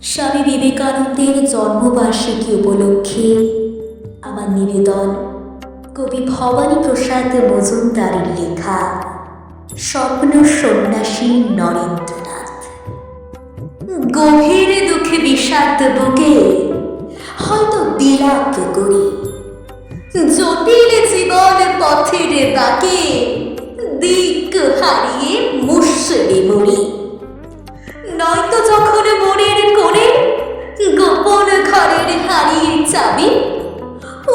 স্বামী বিবেকানন্দের জন্মবার্ষিকী উপলক্ষে আমার নিবেদন কবি ভবানী প্রসাদ মজুমদারের লেখা স্বপ্ন সন্ন্যাসী নরেন্দ্রনাথ। গভীর দুঃখে বিষাদ বুকে হয়তো বিলাপ করি, জটিল জীবন পথের বাঁকে দিক হারিয়ে মুষড়ে মরি। নয়তো যখন মনের কোণে গোপন ঘরের হারিয়ে চাবি,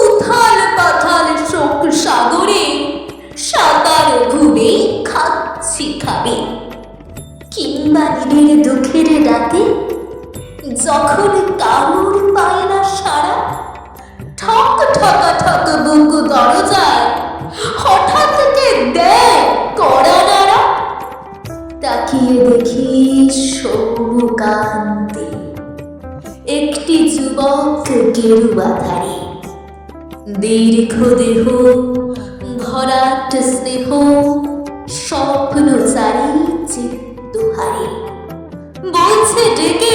উথাল পাথাল শোক সাগরে সাঁতার ঘুরে খাচ্ছি খাবি। কিংবা নিবিড় দুঃখের রাতে যখন কারুর পায় না সারা, ঠক ঠকা ঠক বুক দরজায় হঠাৎ কে দেয় কড়া নাড়া। তাকিয়ে দেখি সৌমকান্তে একটি যুবক গেরুয়াধারী, দীর্ঘ দেহ ভরাট স্নেহ স্বপ্নচারী চিত্তহারী। বলছে ডেকে